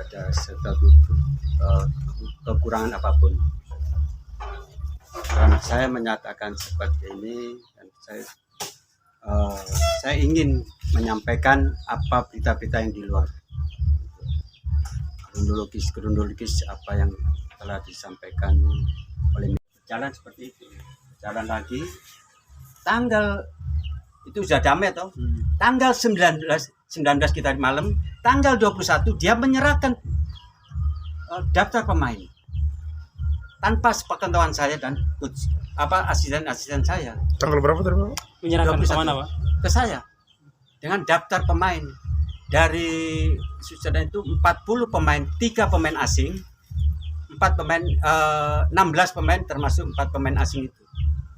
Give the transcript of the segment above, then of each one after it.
ada suatu kekurangan apapun. Dan saya menyatakan seperti ini, dan saya ingin menyampaikan apa berita-berita yang di luar, kronologis apa yang telah disampaikan oleh jalan seperti itu. Jalan lagi tanggal itu sudah damai toh. Tanggal 19 kita di malam, tanggal 21 dia menyerahkan daftar pemain tanpa sepengetahuan saya dan asisten saya. Tanggal berapa tadi Pak? Menyerahkan ke mana Pak? Ke saya dengan daftar pemain. Dari sudah itu 40 pemain, 3 pemain asing, 4 pemain 16 pemain termasuk 4 pemain asing itu.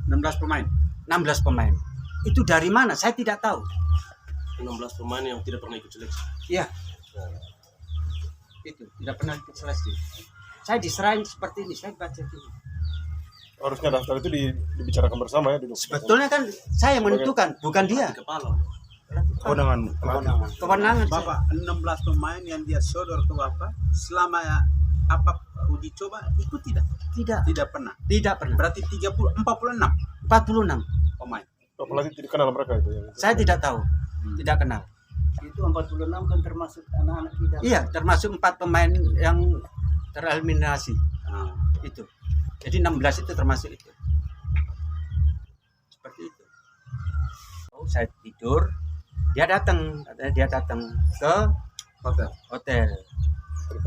16 pemain. 16 pemain. Itu dari mana? Saya tidak tahu. 16 pemain yang tidak pernah ikut seleksi. Iya. Itu tidak pernah ikut seleksi. Saya diserahin seperti ini, saya baca itu. Harusnya daftar itu dibicarakan bersama ya. Sebetulnya kan saya yang menentukan, bukan dia. Kepala. Kewenangan. Kewenangan saya. Bapak 16 pemain yang dia sodor ke Bapak selama uji coba ikut tidak? Tidak pernah. Tidak pernah. Berarti 46 46 pemain. Apalagi tidak kenal mereka itu ya. saya tidak tahu, tidak kenal. Itu 46 kan termasuk anak-anak kita. Iya, termasuk 4 pemain yang tereliminasi. Itu. Jadi 16 itu termasuk itu. Seperti itu. Saya tidur, dia datang ke hotel.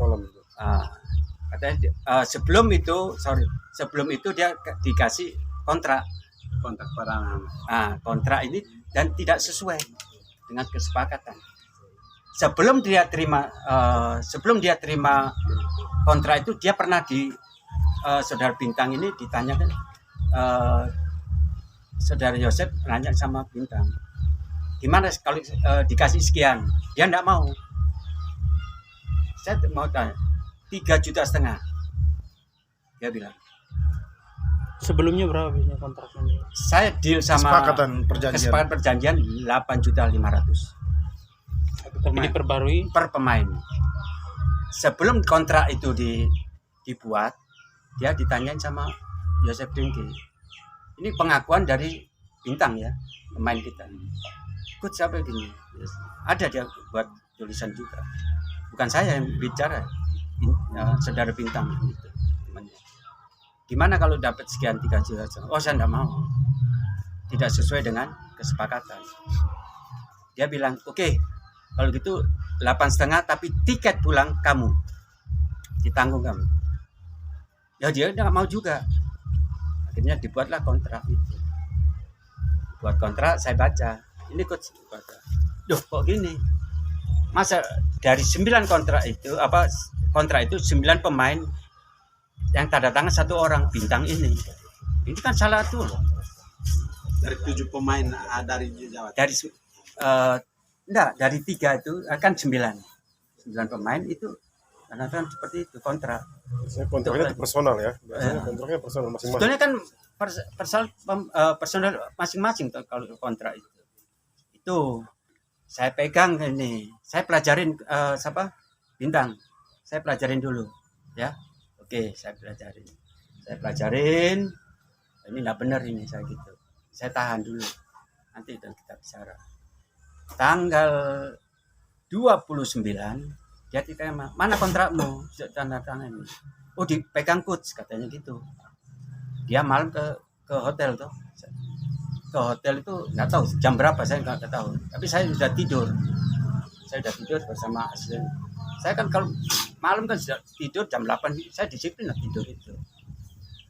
Malam itu. Katanya sebelum itu dia dikasih kontrak pada kontrak ini dan tidak sesuai dengan kesepakatan. Sebelum dia terima kontrak itu, dia pernah di saudara Bintang ini ditanyakan, saudara Yosep nanya sama Bintang, gimana kalau dikasih sekian? Dia enggak mau. Saya mau tanya, 3,5 juta dia bilang. Sebelumnya berapa biasanya kontraknya? Saya deal sama Kesepakatan perjanjian 8,5 juta. Tapi diperbarui per pemain. Sebelum kontrak itu dibuat, dia ditanyain sama Yosef Dengki. Ini pengakuan dari Bintang ya, pemain kita. Coach siapa gini? Ada dia buat tulisan juga. Bukan saya yang bicara, saudara Bintang itu. Gimana kalau dapat sekian 3 juta? Oh, saya tidak mau. Tidak sesuai dengan kesepakatan. Dia bilang, oke, kalau gitu 8,5 tapi tiket pulang kamu. Ditanggung kamu. Ya dia tidak mau juga. Akhirnya dibuatlah kontrak itu. Buat kontrak, saya baca. Ini coach baca. Duh, kok gini? Masa dari 9 kontrak itu 9 pemain yang tanda tangan 1 orang Bintang ini kan salah tuh loh. dari 7 pemain dari Jawa. Dari 3 itu akan 9 pemain itu tanda tangan seperti itu kontrak. Kontraknya itu personal ya. Biasanya kontraknya personal masing-masing. Sebetulnya kan personal masing-masing kalau kontrak itu. Itu saya pegang ini, saya pelajarin Bintang. Saya pelajarin dulu ya. Oke, saya pelajarin. Ini enggak benar ini saya gitu. Saya tahan dulu. Nanti kita bicara. Tanggal 29 dia ditanya, "Mana kontrakmu?" Sudah tanda tangan ini. Oh, dipegang coach katanya gitu. Dia malam ke hotel tuh. Ke hotel itu enggak tahu jam berapa, saya enggak tahu. Tapi saya sudah tidur. Saya sudah tidur bersama asisten. Saya kan kalau malam kan sudah tidur jam 8, saya disiplin lah tidur itu.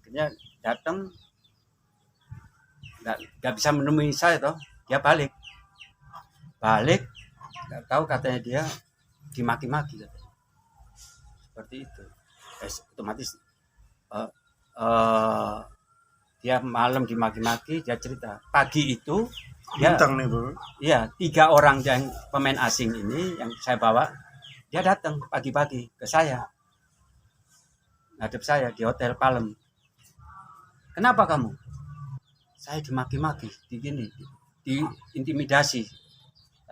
Akhirnya datang, nggak bisa menemui saya toh, dia balik, nggak tahu katanya dia dimaki-maki katanya. Seperti itu. Otomatis dia malam dimaki-maki, dia cerita. Pagi itu dia, Bintang nih Bro. Iya, 3 orang yang pemain asing ini yang saya bawa. Dia datang pagi-pagi ke saya, ngadep saya di hotel Palem. Kenapa kamu? Saya dimaki-maki, diintimidasi.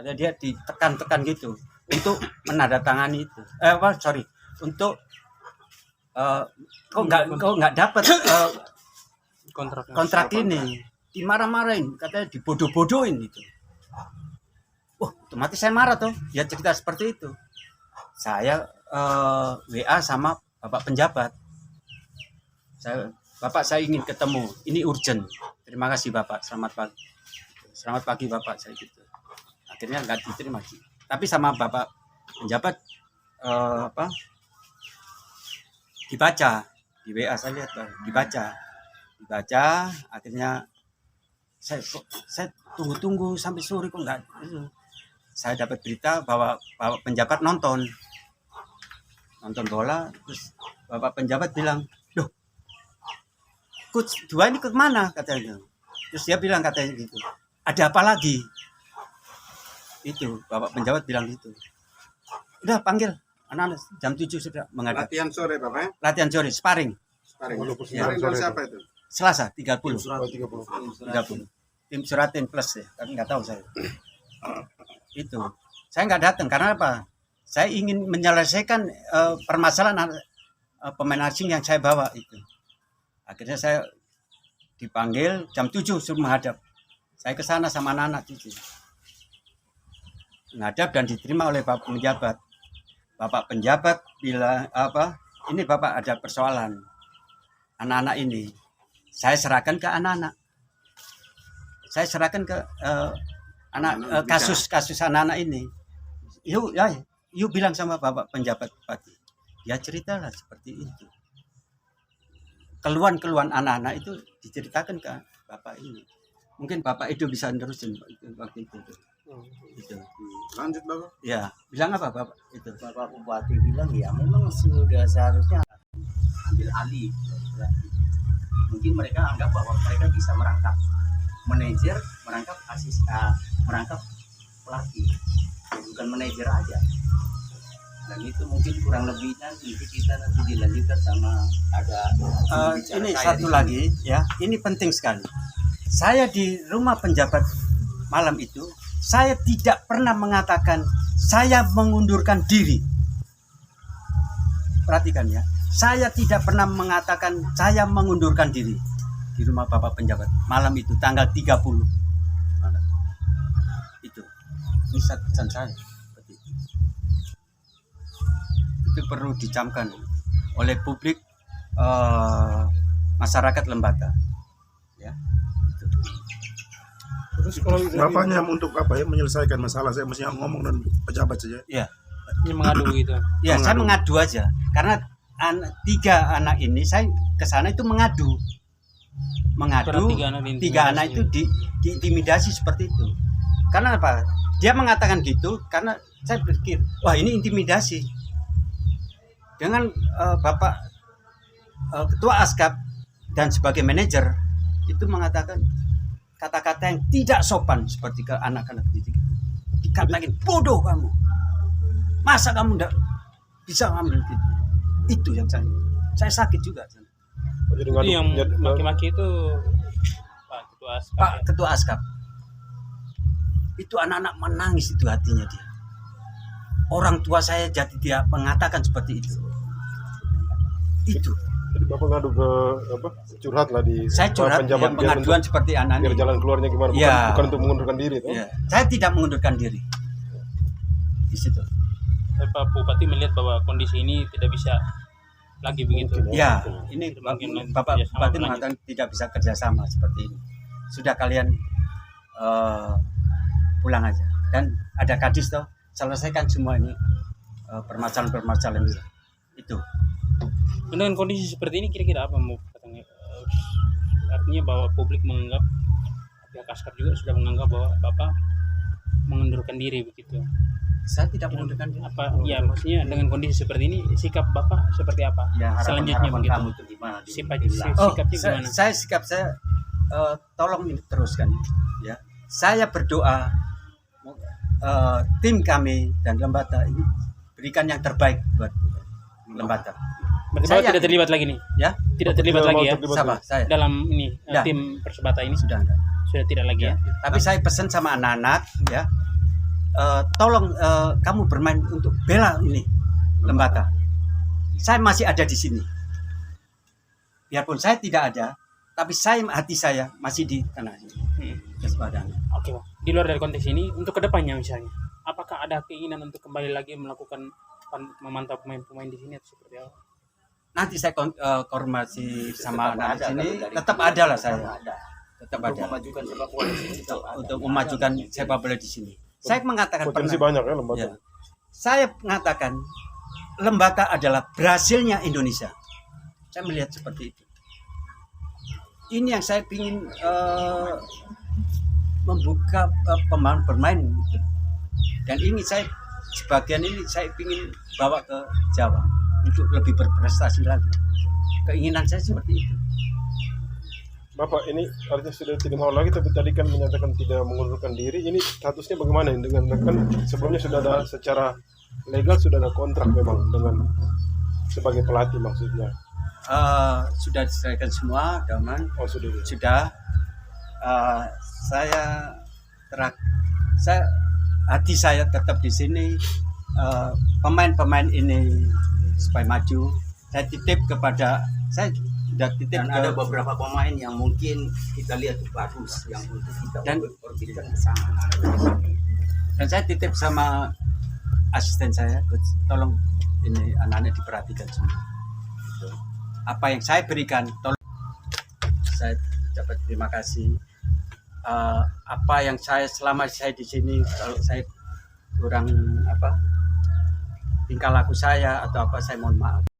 Ada dia ditekan-tekan gitu untuk menandatangani itu. untuk kok nggak dapat kontrak ini, dimarah-marahin, katanya dibodoh-bodohin itu. Otomatis saya marah tuh. Ya cerita seperti itu. Saya WA sama Bapak penjabat. Bapak saya ingin ketemu. Ini urgent. Terima kasih Bapak. Selamat pagi. Selamat pagi Bapak, saya gitu. Akhirnya nggak diterima. Tapi sama Bapak penjabat dibaca di WA saya lihat dibaca. Akhirnya saya tunggu sampai sore kok nggak. Saya dapat berita bahwa Bapak penjabat nonton bola, terus Bapak penjabat bilang, "Loh, coach 2 ini ke mana?" katanya. Terus dia bilang katanya gitu, "Ada apa lagi?" Itu Bapak penjabat bilang gitu. Udah panggil anak-anak jam 7 sudah menghadap. Latihan sore Bapak ya? Latihan sore, sparring. Sparring dengan siapa itu? Selasa 30. 30. Tim Suratin Plus ya, tapi nggak tahu saya. Itu saya nggak datang karena apa? Saya ingin menyelesaikan permasalahan pemain asing yang saya bawa itu. Akhirnya saya dipanggil jam 7 suruh menghadap. Saya ke sana sama anak-anak itu. Menghadap dan diterima oleh Bapak penjabat. Bapak penjabat bilang ini Bapak ada persoalan anak-anak ini. Saya serahkan ke anak-anak. Saya serahkan ke kasus anak-anak ini. Yuk bilang sama Bapak penjabat Bupati. Ya ceritalah seperti itu. Keluhan-keluhan anak-anak itu diceritakan ke Bapak ini. Mungkin Bapak itu bisa nerusin waktu itu. Gitu. Lanjut Bapak. Ya, bilang apa Bapak itu? Bapak Bupati bilang ya memang sudah seharusnya ambil alih. Mungkin mereka anggap bahwa mereka bisa merangkap manajer, merangkap merangkap pelatih, bukan manajer aja. Dan itu mungkin kurang lebihnya nanti kita dilanjutkan sama ini satu lagi ya, ini penting sekali. Saya di rumah penjabat malam itu, saya tidak pernah mengatakan saya mengundurkan diri. Perhatikan ya, saya tidak pernah mengatakan saya mengundurkan diri di rumah Bapak penjabat malam itu tanggal 30 malam. Itu ini pesan saya. Itu perlu dicamkan oleh publik masyarakat Lembata ya. Terus kalau bapaknya untuk apa ya menyelesaikan masalah, saya mestinya ngomong dan pejabat saja. Ya. Ini mengadu gitu. Ya, saya mengadu aja karena 3 anak ini saya ke sana itu mengadu. Tiga anak itu diintimidasi seperti itu. Karena apa? Dia mengatakan gitu karena saya berpikir, wah ini intimidasi. Dengan Bapak Ketua Askap dan sebagai manajer itu mengatakan kata-kata yang tidak sopan seperti ke anak-anak didik itu. Dikatakan bodoh kamu, masa kamu tidak bisa ngambil gitu. Itu yang saya sakit juga. Jadi Itu yang maki-maki itu Pak Ketua Askap. Pak Ketua Askap itu anak-anak menangis itu hatinya dia. Orang tua saya jadi dia mengatakan seperti itu. Itu. Jadi Bapak ngadu ke apa? Curhat lah di Saya curhat ya, pengaduan seperti anak biar ini. jalan keluarnya gimana? Bukan, Ya. bukan untuk mengundurkan diri toh? Ya. Saya tidak mengundurkan diri. Di situ. Tapi Pak Bupati melihat bahwa kondisi ini tidak bisa lagi begitu. Mungkin, Ya, Mungkin ini nanti Bapak kerjasama Bupati berlanjut. mengatakan tidak bisa kerjasama seperti ini. Sudah kalian pulang aja. Dan ada kadis toh, selesaikan semua ini permasalahan-permasalahan itu. Dengan kondisi seperti ini kira-kira apa mau katanya? Artinya bahwa publik menganggap pihak Askap juga sudah menganggap bahwa Bapak mengundurkan diri begitu. Saya tidak mengundurkan diri. Apa ya maksudnya dengan kondisi seperti ini sikap Bapak seperti apa? Ya, Selanjutnya begitu. kamu itu gimana? Sikapnya gimana? Sikap saya tolong ini teruskan ya. Saya berdoa tim kami dan Lembata ini berikan yang terbaik buat Lembata. Berarti Saya Bapak tidak yakin. terlibat lagi nih? Ya, Tidak terlibat lagi ya? sama saya Dalam ini Ya. tim Persebata ini sudah enggak. sudah tidak lagi ya? Tapi saya pesan sama anak-anak ya, tolong kamu bermain untuk bela ini Lembata. saya masih ada di sini. Biarpun saya tidak ada, tapi hati saya masih di tanah ini. Kesepadannya. Oke Bang, di luar dari konteks ini, untuk kedepannya misalnya, apakah ada keinginan untuk kembali lagi melakukan memantau pemain-pemain di sini atau seperti apa? Nanti saya konfirmasi sama Tetap anak di ada, sini, kalau dari tetap pihak ada lah tetap saya. ada. Tetap Untuk ada. memajukan sepak bola di sini tetap ada. Untuk memajukan sepak bola di sini. Saya mengatakan Potensi pernah, banyak ya lembaga. ya, saya mengatakan Lembata adalah Brasilnya Indonesia. Saya melihat seperti itu. Ini yang saya ingin membuka pemain gitu. Dan ini saya sebagian ini saya ingin bawa ke Jawa untuk lebih berprestasi lagi. Keinginan saya seperti itu. Bapak ini artinya sudah tidak mau lagi, tapi tadi kan menyatakan tidak mengundurkan diri. Ini statusnya bagaimana ini? Dengan kan sebelumnya sudah ada secara legal, sudah ada kontrak memang dengan sebagai pelatih maksudnya. Sudah diselesaikan semua, Daman. Oh sudah. Sudah. Hati saya tetap di sini. Pemain-pemain ini supaya maju. Saya titip kepada sudah titip Dan ada beberapa pemain yang mungkin kita lihat itu bagus yang untuk kita Dan- berbeda bersama. dan saya titip sama asisten saya, Coach, tolong ini anak-anak diperhatikan semua. Gitu. Apa yang saya berikan, tolong saya dapat terima kasih. Apa yang saya selama saya di sini, kalau saya kurang tingkah laku saya atau apa, saya mohon maaf.